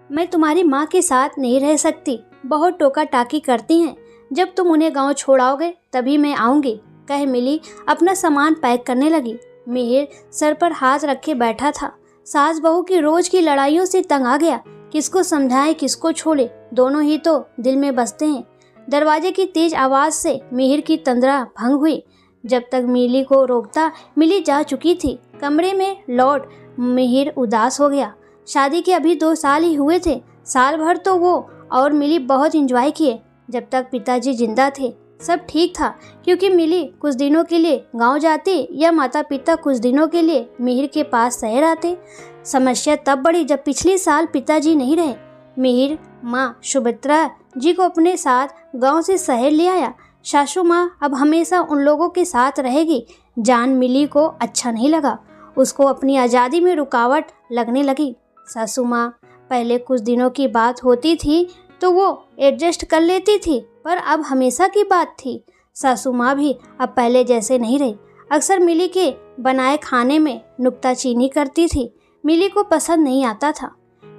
मैं तुम्हारी माँ के साथ नहीं रह सकती, बहुत टोका टाकी करती हैं। जब तुम उन्हें गांव छोड़ाओगे तभी मैं आऊँगी, कह मिली अपना सामान पैक करने लगी। मिहिर सर पर हाथ रखे बैठा था। सास बहू की रोज की लड़ाइयों से तंग आ गया। किसको समझाएं किसको छोड़े, दोनों ही तो दिल में बसते हैं। दरवाजे की तेज आवाज से मिहिर की तंद्रा भंग हुई। जब तक मिली को रोकता मिली जा चुकी थी। कमरे में लौट मिहिर उदास हो गया। शादी के अभी 2 साल ही हुए थे। साल भर तो वो और मिली बहुत एंजॉय किए। जब तक पिताजी जिंदा थे सब ठीक था, क्योंकि मिली कुछ दिनों के लिए गांव जाती या माता पिता कुछ दिनों के लिए मिहिर के पास शहर आते। समस्या तब बढ़ी जब पिछले साल पिताजी नहीं रहे। मिहिर माँ सुभद्रा जी को अपने साथ गांव से शहर ले आया। सासू माँ अब हमेशा उन लोगों के साथ रहेगी। जान मिली को अच्छा नहीं लगा। उसको अपनी आज़ादी में रुकावट लगने लगी। सासू माँ पहले कुछ दिनों की बात होती थी तो वो एडजस्ट कर लेती थी, पर अब हमेशा की बात थी। सासू माँ भी अब पहले जैसे नहीं रही। अक्सर मिली के बनाए खाने में नुक्ताचीनी करती थी। मिली को पसंद नहीं आता था।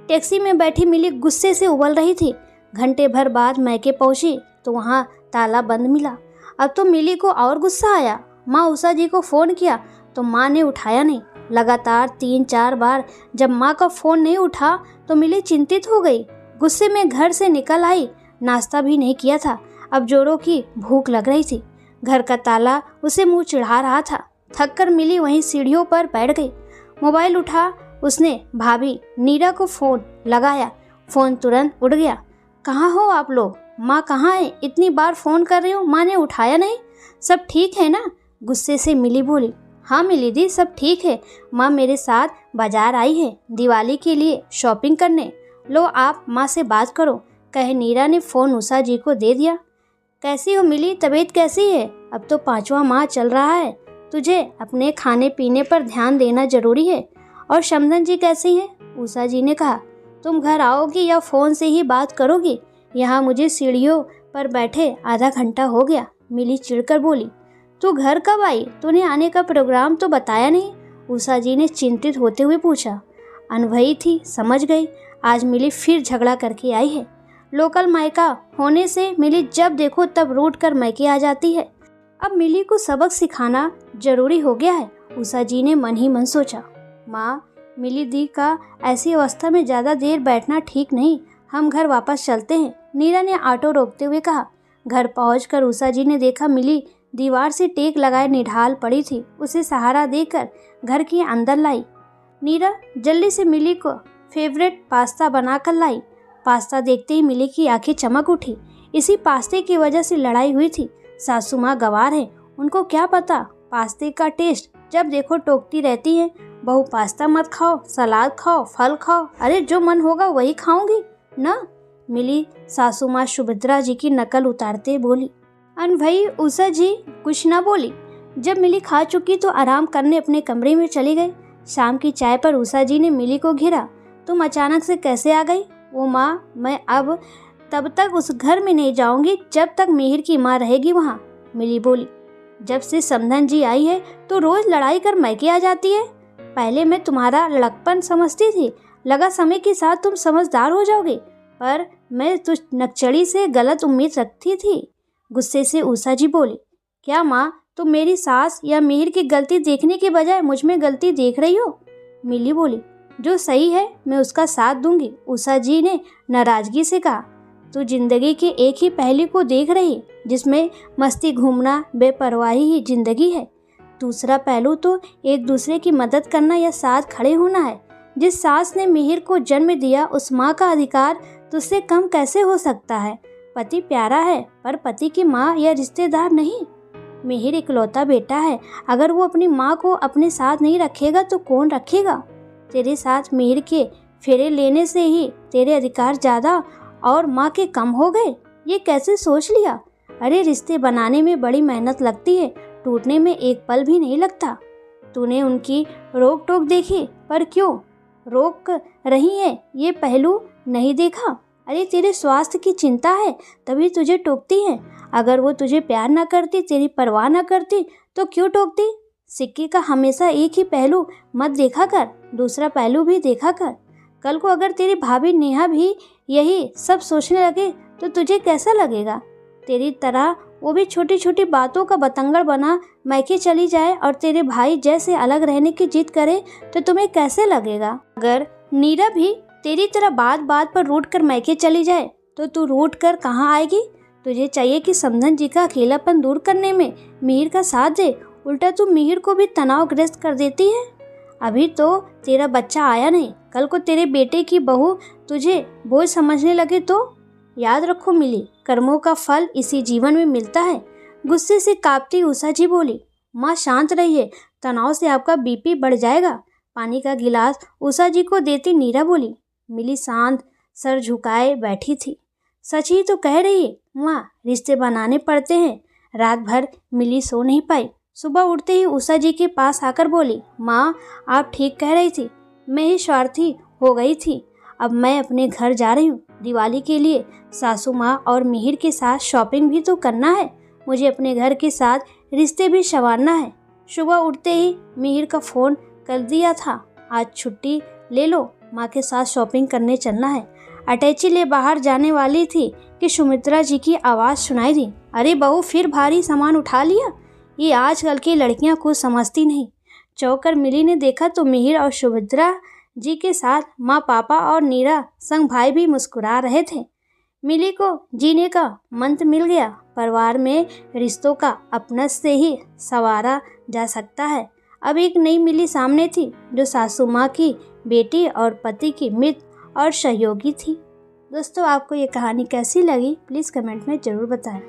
टैक्सी में बैठी मिली गुस्से से उबल रही थी। घंटे भर बाद मैके पहुंची तो वहाँ ताला बंद मिला। अब तो मिली को और गुस्सा आया। माँ उषा जी को फ़ोन किया तो माँ ने उठाया नहीं। लगातार 3-4 बार जब माँ का फ़ोन नहीं उठा तो मिली चिंतित हो गई। गुस्से में घर से निकल आई। नाश्ता भी नहीं किया था। अब जोरों की भूख लग रही थी। घर का ताला उसे मुंह चिढ़ा रहा था। थक कर मिली वहीं सीढ़ियों पर बैठ गई। मोबाइल उठा उसने भाभी नीरा को फ़ोन लगाया। फ़ोन तुरंत उड़ गया। कहाँ हो आप लोग? माँ कहाँ है? इतनी बार फ़ोन कर रही हूँ, माँ ने उठाया नहीं। सब ठीक है ना? गुस्से से मिली बोली। हाँ मिली दी, सब ठीक है। माँ मेरे साथ बाजार आई है दिवाली के लिए शॉपिंग करने। लो आप माँ से बात करो, कहे नीरा ने फ़ोन उषा जी को दे दिया। कैसी हो मिली, तबीयत कैसी है? अब तो 5वां माह चल रहा है। तुझे अपने खाने पीने पर ध्यान देना जरूरी है। और शमधन जी कैसी हैं? उषा जी ने कहा। तुम घर आओगी या फ़ोन से ही बात करोगी? यहाँ मुझे सीढ़ियों पर बैठे आधा घंटा हो गया। मिली चिढ़कर बोली। तू घर कब आई? तूने आने का प्रोग्राम तो बताया नहीं, उषा जी ने चिंतित होते हुए पूछा। अनभई थी, समझ गई। आज मिली फिर झगड़ा करके आई है। लोकल मायका होने से मिली जब देखो तब रूठ कर मायके आ जाती है। अब मिली को सबक सिखाना जरूरी हो गया है, उषा जी ने मन ही मन सोचा। माँ, मिली दी का ऐसी अवस्था में ज़्यादा देर बैठना ठीक नहीं, हम घर वापस चलते हैं, नीरा ने ऑटो रोकते हुए कहा। घर पहुंचकर उषा जी ने देखा मिली दीवार से टेक लगाए निढाल पड़ी थी। उसे सहारा देकर घर के अंदर लाई। नीरा जल्दी से मिली को फेवरेट पास्ता बनाकर लाई। पास्ता देखते ही मिली की आंखें चमक उठी। इसी पास्ते की वजह से लड़ाई हुई थी। सासू माँ गवार हैं, उनको क्या पता पास्ते का टेस्ट। जब देखो टोकती रहती है, बहू पास्ता मत खाओ, सलाद खाओ, फल खाओ। अरे जो मन होगा वही खाऊंगी ना। मिली सासू माँ सुभद्रा जी की नकल उतारते बोली। अनभई उषा जी कुछ ना बोली। जब मिली खा चुकी तो आराम करने अपने कमरे में चली गई। शाम की चाय पर उषा जी ने मिली को घेरा। तुम अचानक से कैसे आ गई? वो माँ, मैं अब तब तक उस घर में नहीं जाऊंगी जब तक मिहिर की माँ रहेगी वहाँ, मिली बोली। जब से समधन जी आई है तो रोज लड़ाई कर मैके आ जाती है। पहले मैं तुम्हारा लड़कपन समझती थी, लगा समय के साथ तुम समझदार हो जाओगे, पर मैं तुझ नकचड़ी से गलत उम्मीद रखती थी, गुस्से से उषा जी बोली। क्या माँ, तुम मेरी सास या मिहिर की गलती देखने के बजाय मुझ में गलती देख रही हो? मिली बोली। जो सही है मैं उसका साथ दूंगी, उषा जी ने नाराजगी से कहा। तू जिंदगी के एक ही पहलू को देख रही, जिसमें मस्ती घूमना बेपरवाही ही जिंदगी है। दूसरा पहलू तो एक दूसरे की मदद करना या साथ खड़े होना है। जिस सास ने मिहिर को जन्म दिया उस माँ का अधिकार तुझसे कम कैसे हो सकता है? पति प्यारा है पर पति की माँ या रिश्तेदार नहीं। मिहिर इकलौता बेटा है, अगर वो अपनी माँ को अपने साथ नहीं रखेगा तो कौन रखेगा? तेरे साथ मिहिर के फेरे लेने से ही तेरे अधिकार ज़्यादा और माँ के कम हो गए, ये कैसे सोच लिया? अरे रिश्ते बनाने में बड़ी मेहनत लगती है, टूटने में एक पल भी नहीं लगता। तूने उनकी रोक टोक देखी, पर क्यों रोक रही है ये पहलू नहीं देखा? अरे तेरे स्वास्थ्य की चिंता है तभी तुझे टोकती है। अगर वो तुझे प्यार न करती, तेरी परवाह न करती तो क्यों टोकती? सिक्के का हमेशा एक ही पहलू मत देखा कर, दूसरा पहलू भी देखा कर। कल को अगर तेरी भाभी नेहा भी यही सब सोचने लगे तो तुझे कैसा लगेगा? तेरी तरह वो भी छोटी छोटी बातों का बतंगड़ बना मैके चली जाए और तेरे भाई जैसे अलग रहने की जिद करे तो तुम्हें कैसे लगेगा? अगर नीरा भी तेरी तरह बात बात पर रूठ कर मैके चली जाए तो तू रूठ कर कहाँ आएगी? तुझे चाहिए कि समधन जी का अकेलापन दूर करने में मिहिर का साथ दे, उल्टा तू मिहिर को भी तनावग्रस्त कर देती है। अभी तो तेरा बच्चा आया नहीं, कल को तेरे बेटे की बहू तुझे बोझ समझने लगे तो? याद रखो मिली, कर्मों का फल इसी जीवन में मिलता है। गुस्से से कांपती उषा जी बोली। माँ शांत रहिए, तनाव से आपका बीपी बढ़ जाएगा। पानी का गिलास उषा जी को देती नीरा बोली। मिली शांत सर झुकाए बैठी थी। सच ही तो कह रही है माँ, रिश्ते बनाने पड़ते हैं। रात भर मिली सो नहीं पाई। सुबह उठते ही उषा जी के पास आकर बोली, माँ आप ठीक कह रही थी, मैं ही स्वार्थी हो गई थी। अब मैं अपने घर जा रही हूँ। दिवाली के लिए सासू माँ और मिहिर के साथ शॉपिंग भी तो करना है। मुझे अपने घर के साथ रिश्ते भी संवारना है। सुबह उठते ही मिहिर का फ़ोन कर दिया था, आज छुट्टी ले लो, माँ के साथ शॉपिंग करने चलना है। अटैची ले बाहर जाने वाली थी कि सुमित्रा जी की आवाज़ सुनाई दी। अरे बहू फिर भारी सामान उठा लिया? ये आजकल की लड़कियां कुछ समझती नहीं। चौंक कर मिली ने देखा तो मिहिर और सुमित्रा जी के साथ माँ पापा और नीरा संग भाई भी मुस्कुरा रहे थे। मिली को जीने का मंत्र मिल गया। परिवार में रिश्तों का अपने से ही संवारा जा सकता है। अब एक नई मिली सामने थी जो सासू माँ की बेटी और पति की मित्र और सहयोगी थी। दोस्तों आपको ये कहानी कैसी लगी प्लीज़ कमेंट में ज़रूर बताएं।